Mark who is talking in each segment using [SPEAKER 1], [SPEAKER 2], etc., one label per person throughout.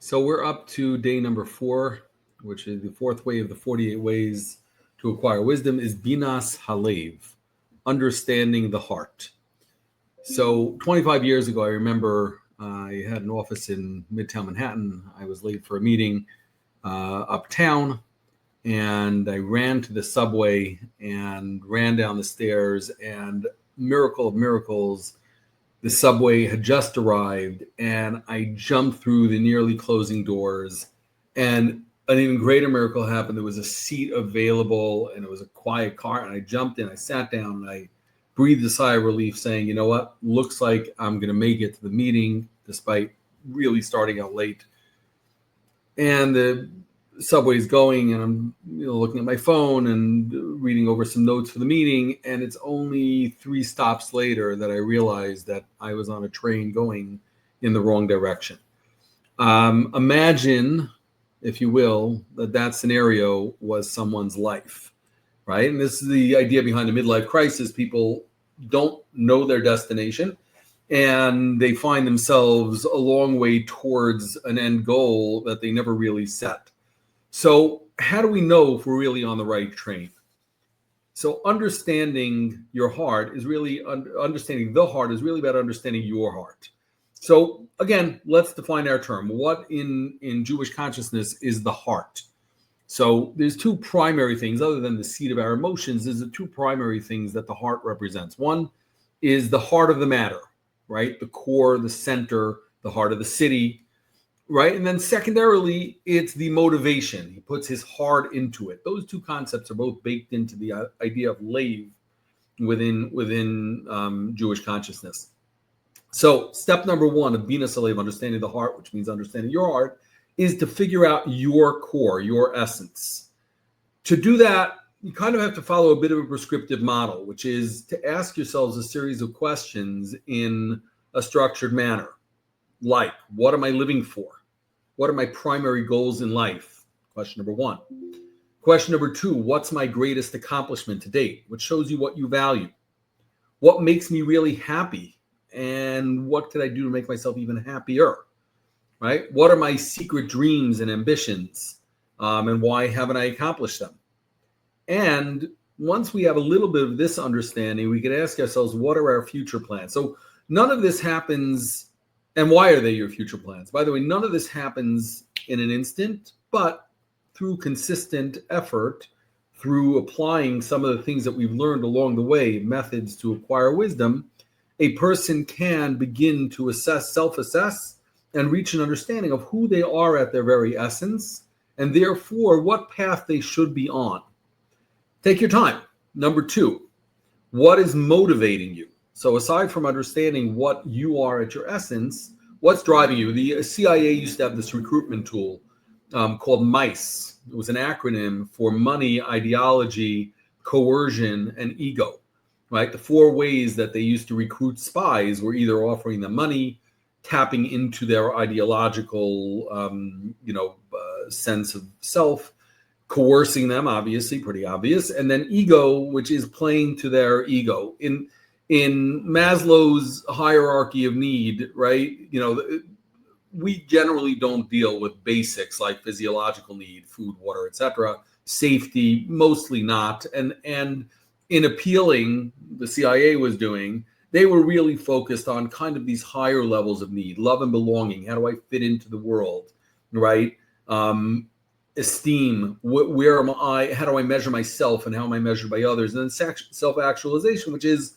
[SPEAKER 1] So we're up to day number 4, which is the fourth way of the 48 ways to acquire wisdom, is Binas Halev, understanding the heart. So 25 years ago, I remember I had an office in Midtown Manhattan. I was late for a meeting uptown, and I ran to the subway and ran down the stairs, and miracle of miracles, the subway had just arrived, and I jumped through the nearly closing doors, and an even greater miracle happened. There was a seat available, and it was a quiet car, and I jumped in, I sat down, and I breathed a sigh of relief, saying, you know what, looks like I'm going to make it to the meeting, despite really starting out late. And the subway's going, and I'm looking at my phone and reading over some notes for the meeting, and it's only 3 stops later that I realized that I was on a train going in the wrong direction. Imagine, if you will, that scenario was someone's life, right? And this is the idea behind the midlife crisis. People don't know their destination, and they find themselves a long way towards an end goal that they never really set. So how do we know if we're really on the right train? So understanding your heart is really, understanding the heart is really about understanding your heart. So again, let's define our term. What in Jewish consciousness is the heart? So there's 2 primary things, other than the seat of our emotions. There's the 2 primary things that the heart represents. One is the heart of the matter, right? The core, the center, the heart of the city, right? And then secondarily, it's the motivation. He puts his heart into it. Those 2 concepts are both baked into the idea of Lev within Jewish consciousness. So step number 1 of Binas Halev, understanding the heart, which means understanding your heart, is to figure out your core, your essence. To do that, you kind of have to follow a bit of a prescriptive model, which is to ask yourselves a series of questions in a structured manner. Like, what am I living for? What are my primary goals in life? Question number 1. Question number 2, what's my greatest accomplishment to date? Which shows you what you value. What makes me really happy? And what could I do to make myself even happier? Right? What are my secret dreams and ambitions? And why haven't I accomplished them? And once we have a little bit of this understanding, we can ask ourselves, what are our future plans? So none of this happens, and why are they your future plans? By the way, none of this happens in an instant, but through consistent effort, through applying some of the things that we've learned along the way, methods to acquire wisdom, a person can begin to self-assess, and reach an understanding of who they are at their very essence, and therefore what path they should be on. Take your time. Number 2, what is motivating you? So aside from understanding what you are at your essence, what's driving you? The CIA used to have this recruitment tool called MICE. It was an acronym for money, ideology, coercion, and ego, right? The 4 ways that they used to recruit spies were either offering them money, tapping into their ideological, sense of self, coercing them, obviously, pretty obvious, and then ego, which is playing to their ego. In Maslow's hierarchy of need, right? We generally don't deal with basics like physiological need, food, water, etc. Safety, mostly not. And in appealing, the CIA was doing, they were really focused on kind of these higher levels of need, love and belonging. How do I fit into the world, right? Esteem, where am I? How do I measure myself, and how am I measured by others? And then self-actualization, which is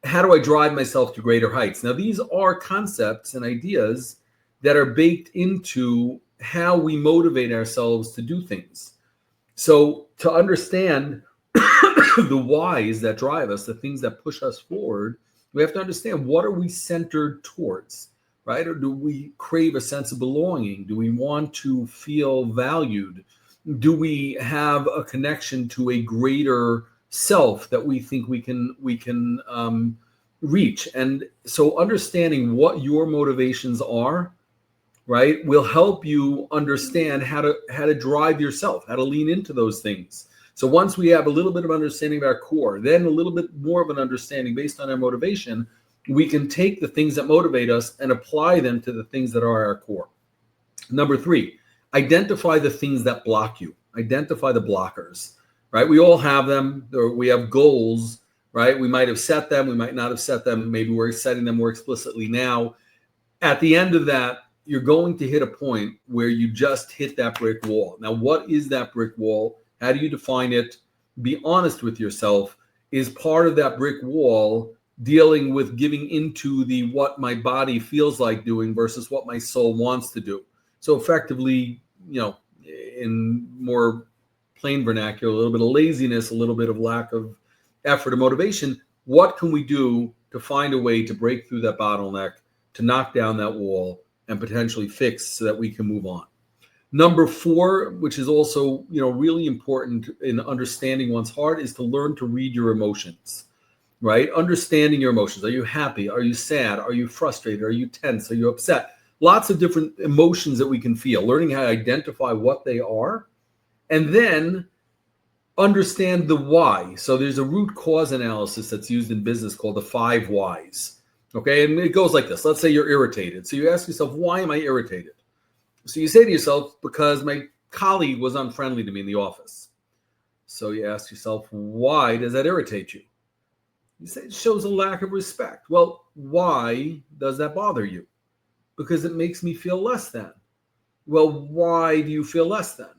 [SPEAKER 1] how do I drive myself to greater heights? Now, these are concepts and ideas that are baked into how we motivate ourselves to do things. So to understand the whys that drive us, the things that push us forward, we have to understand, what are we centered towards, right? Or do we crave a sense of belonging? Do we want to feel valued? Do we have a connection to a greater self that we think we can reach? And so understanding what your motivations are, right, will help you understand how to drive yourself, how to lean into those things. So once we have a little bit of understanding of our core, then a little bit more of an understanding based on our motivation, we can take the things that motivate us and apply them to the things that are our core. Number three, identify the things that block you. Identify the blockers, right? We all have them. We have goals, right? We might have set them. We might not have set them. Maybe we're setting them more explicitly now. At the end of that, you're going to hit a point where you just hit that brick wall. Now, what is that brick wall? How do you define it? Be honest with yourself. Is part of that brick wall dealing with giving into the what my body feels like doing versus what my soul wants to do? So effectively, in more plain vernacular, a little bit of laziness, a little bit of lack of effort or motivation. What can we do to find a way to break through that bottleneck, to knock down that wall, and potentially fix so that we can move on? Number four, which is also really important in understanding one's heart, is to learn to read your emotions, right? Understanding your emotions. Are you happy? Are you sad? Are you frustrated? Are you tense? Are you upset? Lots of different emotions that we can feel. Learning how to identify what they are, and then understand the why. So there's a root cause analysis that's used in business called the 5 whys. Okay, and it goes like this. Let's say you're irritated. So you ask yourself, why am I irritated? So you say to yourself, because my colleague was unfriendly to me in the office. So you ask yourself, why does that irritate you? You say it shows a lack of respect. Well, why does that bother you? Because it makes me feel less than. Well, why do you feel less than?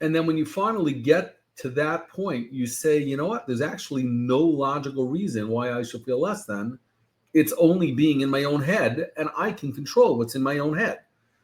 [SPEAKER 1] And then when you finally get to that point, you say, you know what? There's actually no logical reason why I should feel less than. It's only being in my own head, and I can control what's in my own head.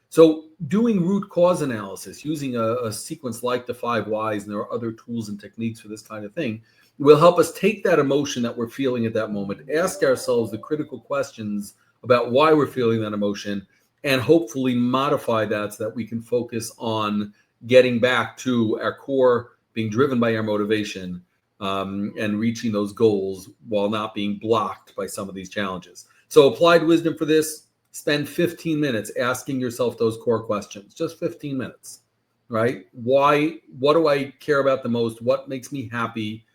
[SPEAKER 1] So doing root cause analysis, using a sequence like the 5 whys, and there are other tools and techniques for this kind of thing, will help us take that emotion that we're feeling at that moment, ask ourselves the critical questions about why we're feeling that emotion, and hopefully modify that so that we can focus on getting back to our core, being driven by our motivation, and reaching those goals while not being blocked by some of these challenges. So applied wisdom for this, spend 15 minutes asking yourself those core questions, just 15 minutes, right? Why, what do I care about the most? What makes me happy?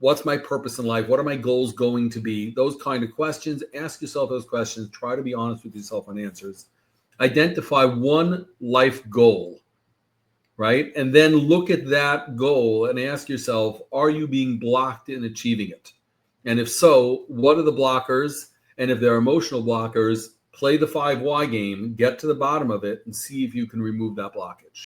[SPEAKER 1] What's my purpose in life? What are my goals going to be? Those kind of questions. Ask yourself those questions. Try to be honest with yourself on answers. Identify one life goal, right? And then look at that goal and ask yourself, are you being blocked in achieving it? And if so, what are the blockers? And if there are emotional blockers, play the 5 why game, get to the bottom of it, and see if you can remove that blockage.